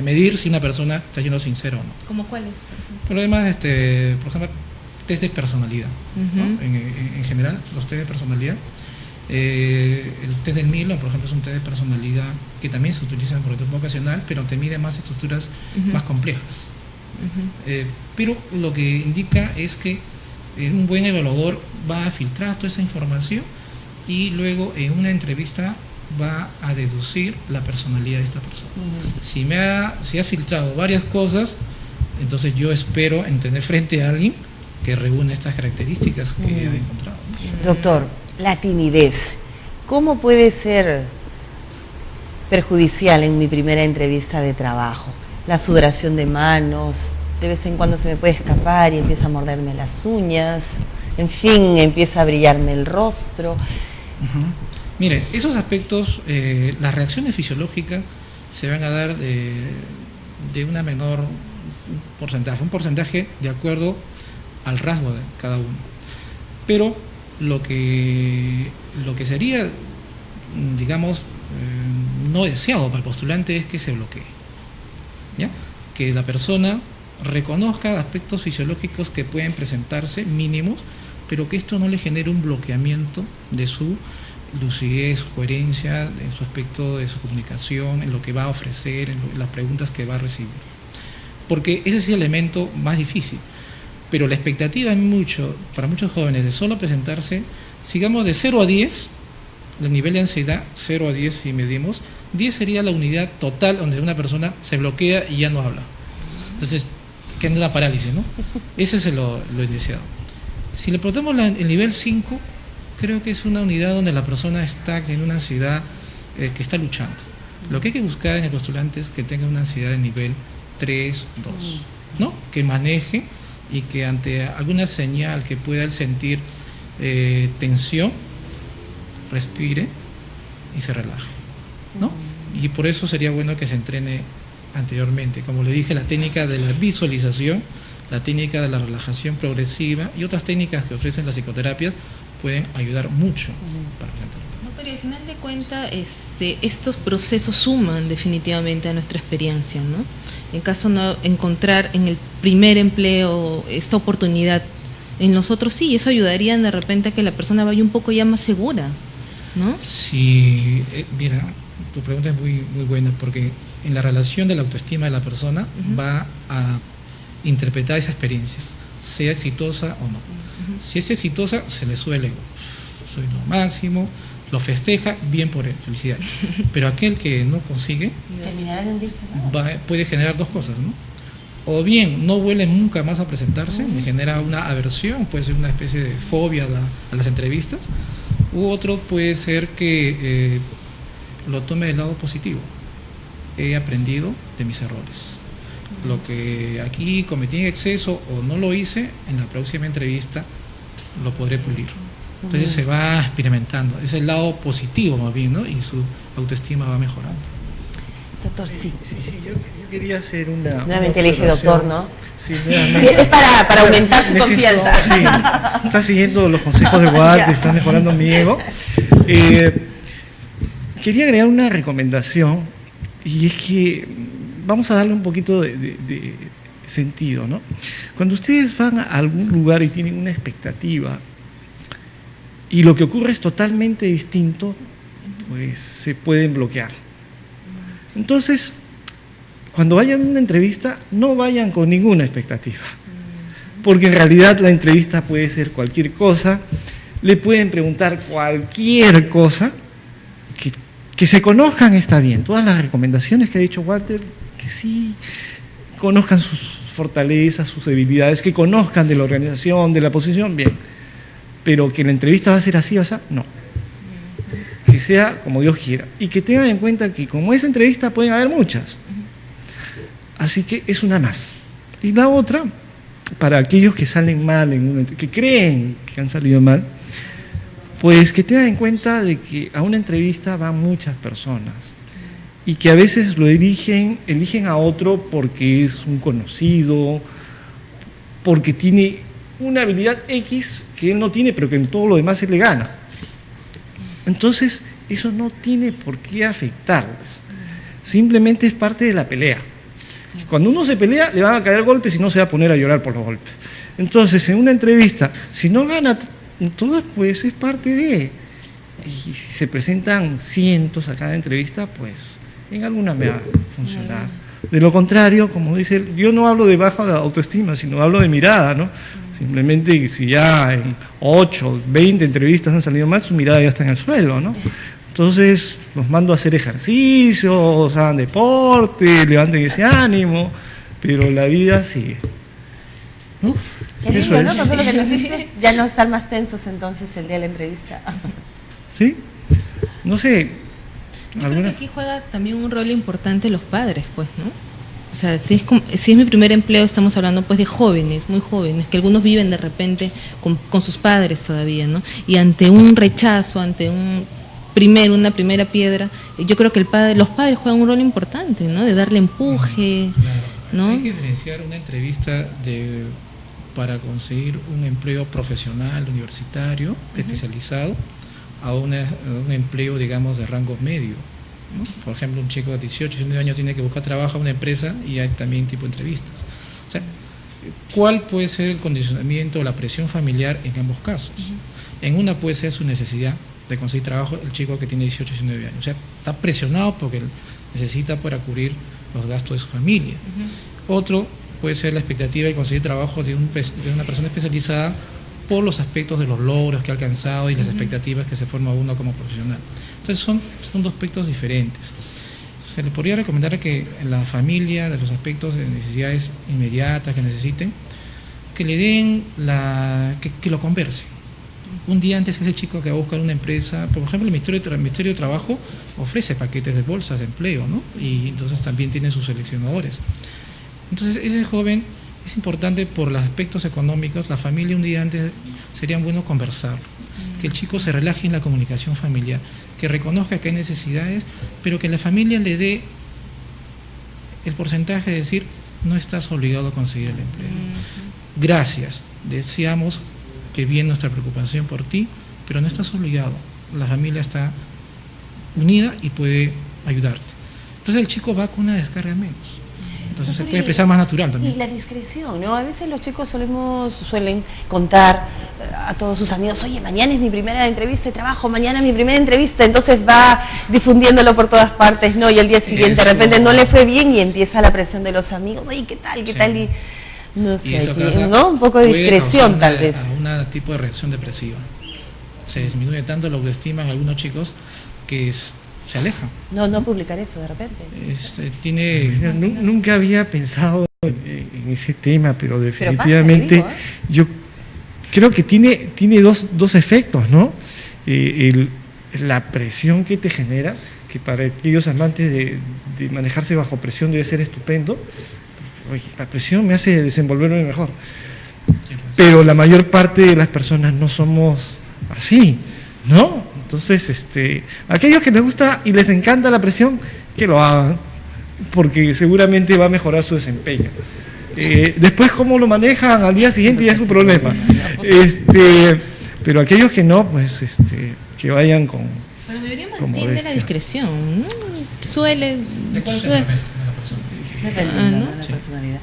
medir si una persona está siendo sincera o no. ¿Cómo cuáles, por ejemplo? Pero además, por ejemplo, test de personalidad, ¿no? En general, los test de personalidad. El test del Milo, por ejemplo, es un test de personalidad que también se utiliza en prototipo ocasional, pero te mide más estructuras más complejas. Pero lo que indica es que un buen evaluador va a filtrar toda esa información y luego en una entrevista va a deducir la personalidad de esta persona. Si ha filtrado varias cosas, entonces yo espero tener frente a alguien que reúne estas características que ha encontrado. Doctor, la timidez, ¿cómo puede ser perjudicial en mi primera entrevista de trabajo? La sudoración de manos, de vez en cuando se me puede escapar y empieza a morderme las uñas, en fin, empieza a brillarme el rostro. Mire, esos aspectos, las reacciones fisiológicas se van a dar de una menor porcentaje, un porcentaje de acuerdo al rasgo de cada uno. Pero lo que sería, digamos, no deseado para el postulante es que se bloquee, ¿ya? Que la persona reconozca aspectos fisiológicos que pueden presentarse mínimos, pero que esto no le genere un bloqueamiento de su lucidez, su coherencia, en su aspecto de su comunicación, en lo que va a ofrecer, en las preguntas que va a recibir. Porque ese es el elemento más difícil. Pero la expectativa para muchos jóvenes de solo presentarse, sigamos de 0 a 10, el nivel de ansiedad 0 a 10 si medimos, 10 sería la unidad total donde una persona se bloquea y ya no habla. Entonces, queda la parálisis, ¿no? Ese es lo indeseado. Si le ponemos el nivel 5, creo que es una unidad donde la persona está en una ansiedad que está luchando. Lo que hay que buscar en el postulante es que tenga una ansiedad de nivel 3, 2, ¿no? Que maneje y que ante alguna señal que pueda él sentir tensión, respire y se relaje, ¿no? Y por eso sería bueno que se entrene anteriormente, como le dije, la técnica de la visualización, la técnica de la relajación progresiva y otras técnicas que ofrecen las psicoterapias pueden ayudar mucho para presentar. Doctor, y al final de cuentas, estos procesos suman definitivamente a nuestra experiencia, ¿no? En caso no encontrar en el primer empleo esta oportunidad, en los otros sí, eso ayudaría de repente a que la persona vaya un poco ya más segura, ¿no? Sí, mira, tu pregunta es muy, muy buena, porque en la relación de la autoestima de la persona va a interpretar esa experiencia, sea exitosa o no. Si es exitosa, se le sube el ego. Soy lo máximo, lo festeja, bien por él, felicidades. Pero aquel que no consigue, terminará de hundirse. Puede generar dos cosas, ¿no? O bien no vuelve nunca más a presentarse, le genera una aversión, puede ser una especie de fobia a las entrevistas, u otro puede ser que lo tome del lado positivo. He aprendido de mis errores. Lo que aquí cometí en exceso o no lo hice, en la próxima entrevista lo podré pulir. Entonces se va experimentando. Es el lado positivo más bien, ¿no? Y su autoestima va mejorando. Doctor, sí. Yo quería hacer una... Nuevamente le dije doctor, ¿no? Sí, es para aumentar su confianza. Sí, está siguiendo los consejos de Walter, está mejorando mi ego. Quería agregar una recomendación, y es que vamos a darle un poquito de sentido, ¿no? Cuando ustedes van a algún lugar y tienen una expectativa, y lo que ocurre es totalmente distinto, pues se pueden bloquear. Entonces, cuando vayan a una entrevista, no vayan con ninguna expectativa, porque en realidad la entrevista puede ser cualquier cosa, le pueden preguntar cualquier cosa, que se conozcan está bien. Todas las recomendaciones que ha dicho Walter, que sí conozcan sus fortalezas, sus debilidades, que conozcan de la organización, de la posición, bien. Pero que la entrevista va a ser así o así, no. Que sea como Dios quiera. Y que tengan en cuenta que como esa entrevista pueden haber muchas. Así que es una más. Y la otra, para aquellos que salen mal, que creen que han salido mal, pues que tengan en cuenta de que a una entrevista van muchas personas y que a veces eligen a otro porque es un conocido, porque tiene una habilidad X que él no tiene, pero que en todo lo demás él le gana. Entonces, eso no tiene por qué afectarles. Simplemente es parte de la pelea. Cuando uno se pelea, le van a caer golpes y no se va a poner a llorar por los golpes. Entonces, en una entrevista, si no gana todas, pues es parte de... Y si se presentan cientos a cada entrevista, pues en alguna me va a funcionar. De lo contrario, como dice, yo no hablo de baja autoestima, sino hablo de mirada, ¿no? Simplemente si ya en 8, 20 entrevistas han salido mal, su mirada ya está en el suelo, ¿no? Entonces los mando a hacer ejercicios, hagan deporte, levanten ese ánimo, pero la vida sigue. ¿No? Qué lindo, ¿no? Con todo lo que nos dice, ya no estar más tensos entonces el día de la entrevista. ¿Sí? No sé. Yo creo que aquí juega también un rol importante los padres, pues, ¿no? O sea, si es mi primer empleo, estamos hablando pues de jóvenes, muy jóvenes, que algunos viven de repente con sus padres todavía, ¿no? Y ante un rechazo, ante una primera piedra, yo creo que los padres juegan un rol importante, ¿no? De darle empuje, ¿no? Hay que diferenciar una entrevista para conseguir un empleo profesional, universitario, especializado, a un empleo, digamos, de rango medio, ¿no? Por ejemplo, un chico de 18, 19 años tiene que buscar trabajo a una empresa y hay también tipo de entrevistas. O sea, ¿cuál puede ser el condicionamiento o la presión familiar en ambos casos? En una puede ser su necesidad de conseguir trabajo, el chico que tiene 18, 19 años. O sea, está presionado porque necesita para cubrir los gastos de su familia. Otro puede ser la expectativa de conseguir trabajo de una persona especializada por los aspectos de los logros que ha alcanzado y las expectativas que se forma uno como profesional. Entonces son dos aspectos diferentes. Se le podría recomendar que la familia, de los aspectos de necesidades inmediatas que necesiten, que le den que lo converse. Un día antes ese chico que va a buscar una empresa, por ejemplo el Ministerio de Trabajo ofrece paquetes de bolsas de empleo, ¿no? Y entonces también tiene sus seleccionadores. Entonces ese joven, es importante por los aspectos económicos, la familia un día antes sería bueno conversarlo, que el chico se relaje en la comunicación familiar, que reconozca que hay necesidades, pero que la familia le dé el porcentaje de decir, no estás obligado a conseguir el empleo. Gracias, deseamos que bien nuestra preocupación por ti, pero no estás obligado, la familia está unida y puede ayudarte. Entonces el chico va con una descarga menos. Entonces se puede expresar más natural también. Y la discreción, ¿no? A veces los chicos suelen contar a todos sus amigos, oye, mañana es mi primera entrevista de trabajo, mañana es mi primera entrevista, entonces va difundiéndolo por todas partes, ¿no? Y el día siguiente de repente no le fue bien y empieza la presión de los amigos, oye, ¿qué tal? ¿Qué tal? Y no sé, ¿no? Un poco de discreción tal vez. A un tipo de reacción depresiva. Se disminuye tanto la autoestima en algunos chicos que se aleja. No publicar eso de repente. Nunca había pensado en ese tema, pero definitivamente yo creo que tiene dos efectos, ¿no? La presión que te genera, que para aquellos amantes de manejarse bajo presión debe ser estupendo. Oye, la presión me hace desenvolverme mejor. Pero la mayor parte de las personas no somos así, ¿no? Entonces, aquellos que les gusta y les encanta la presión, que lo hagan, porque seguramente va a mejorar su desempeño. Después cómo lo manejan al día siguiente ya es su problema. Pero aquellos que no, pues que vayan con... Pero la mayoría mantiene la discreción, ¿no? Suele. Depende de la personalidad.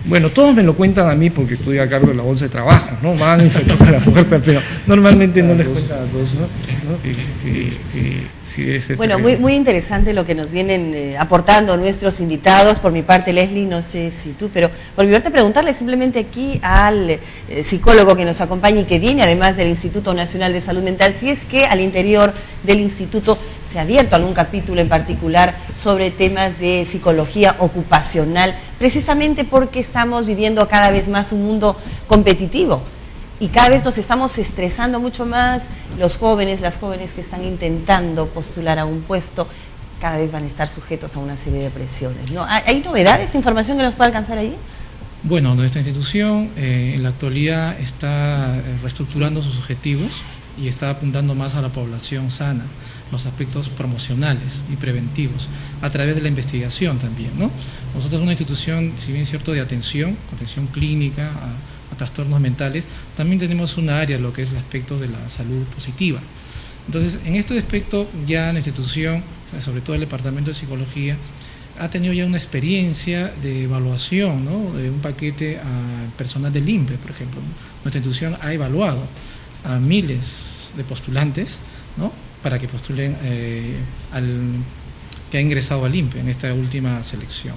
Bueno, todos me lo cuentan a mí porque estoy a cargo de la bolsa de trabajo, ¿no? Van y me toca la puerta, pero normalmente no les cuentan a todos, ¿no? Sí, bueno, muy interesante lo que nos vienen aportando nuestros invitados. Por mi parte, Leslie, no sé si tú, pero por mi parte preguntarle simplemente aquí al psicólogo que nos acompaña y que viene además del Instituto Nacional de Salud Mental, si es que al interior del instituto se ha abierto algún capítulo en particular sobre temas de psicología ocupacional, precisamente porque estamos viviendo cada vez más un mundo competitivo y cada vez nos estamos estresando mucho más. Los jóvenes, las jóvenes que están intentando postular a un puesto, cada vez van a estar sujetos a una serie de presiones, ¿no? ¿Hay novedades, información que nos pueda alcanzar allí? Bueno, nuestra institución en la actualidad está reestructurando sus objetivos y está apuntando más a la población sana, los aspectos promocionales y preventivos, a través de la investigación también, ¿no? Nosotros somos una institución, si bien es cierto, de atención clínica a trastornos mentales, también tenemos un área, lo que es el aspecto de la salud positiva. Entonces, en este aspecto ya la institución, sobre todo el Departamento de Psicología, ha tenido ya una experiencia de evaluación, ¿no? De un paquete al personal del INPE, por ejemplo. Nuestra institución ha evaluado a miles de postulantes, ¿no? Para que postulen que ha ingresado al INPE en esta última selección.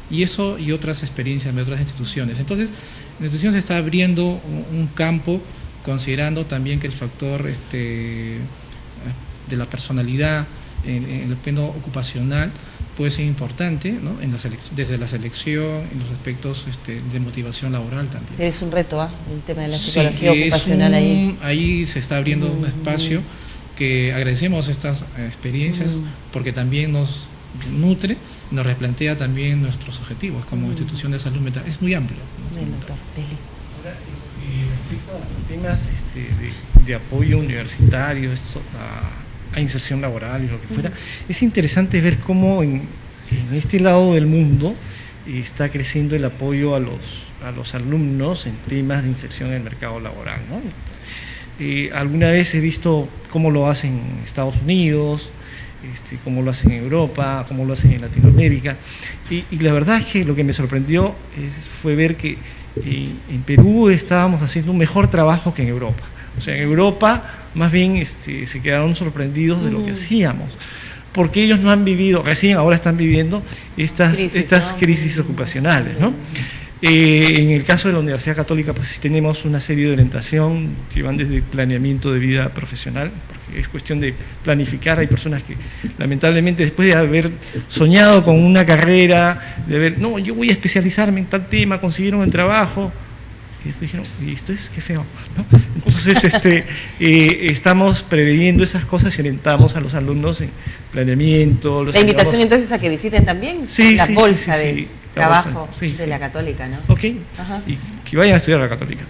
Y eso y otras experiencias de otras instituciones. Entonces, la institución se está abriendo un campo, considerando también que el factor de la personalidad en el plano ocupacional puede ser importante, ¿no? Desde la selección, en los aspectos de motivación laboral también. Es un reto, el tema de la psicología ocupacional ahí. Ahí se está abriendo un espacio que agradecemos estas experiencias porque también nos nutre, nos replantea también nuestros objetivos como institución de salud mental. Es muy amplio. Doctor, respecto a temas de apoyo universitario, a inserción laboral y lo que fuera, es interesante ver cómo en este lado del mundo está creciendo el apoyo a los alumnos en temas de inserción en el mercado laboral, ¿no? Alguna vez he visto cómo lo hacen en Estados Unidos, cómo lo hacen en Europa, cómo lo hacen en Latinoamérica, y la verdad es que lo que me sorprendió fue ver que en Perú estábamos haciendo un mejor trabajo que en Europa. O sea, en Europa más bien se quedaron sorprendidos de lo que hacíamos, porque ellos no han vivido, recién ahora están viviendo estas crisis ocupacionales, ¿no? En el caso de la Universidad Católica, pues sí tenemos una serie de orientación que van desde planeamiento de vida profesional, porque es cuestión de planificar. Hay personas que lamentablemente después de haber soñado con una carrera, de haber, no, yo voy a especializarme en tal tema, consiguieron el trabajo, y después dijeron, y esto es, qué feo, ¿no? Entonces estamos preveniendo esas cosas y orientamos a los alumnos en planeamiento. La invitación entonces a que visiten también la bolsa de trabajo de la Católica, ¿no? Ok. Ajá. Y que vayan a estudiar a la Católica.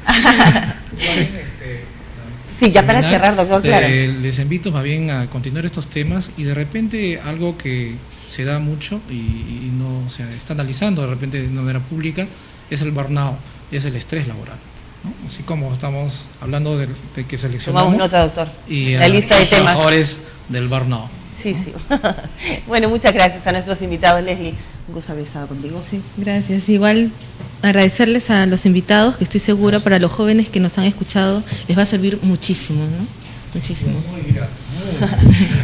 Sí, ya para cerrar, doctor, claro. Les invito más bien a continuar estos temas y de repente algo que se da mucho y no se está analizando de repente de manera pública es el burnout, y es el estrés laboral, ¿no? Así como estamos hablando de que seleccionamos. Tomamos nota, doctor. Y la lista de temas. Mejores del burnout. Sí, sí. Bueno, muchas gracias a nuestros invitados, Leslie. Un gusto haber estado contigo. Sí, gracias. Igual agradecerles a los invitados, que estoy segura para los jóvenes que nos han escuchado les va a servir muchísimo, ¿no? Muchísimo.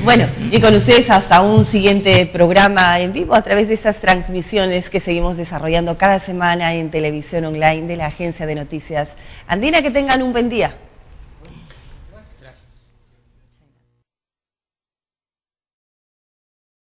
Bueno, y con ustedes hasta un siguiente programa en vivo a través de estas transmisiones que seguimos desarrollando cada semana en televisión online de la Agencia de Noticias Andina. Que tengan un buen día.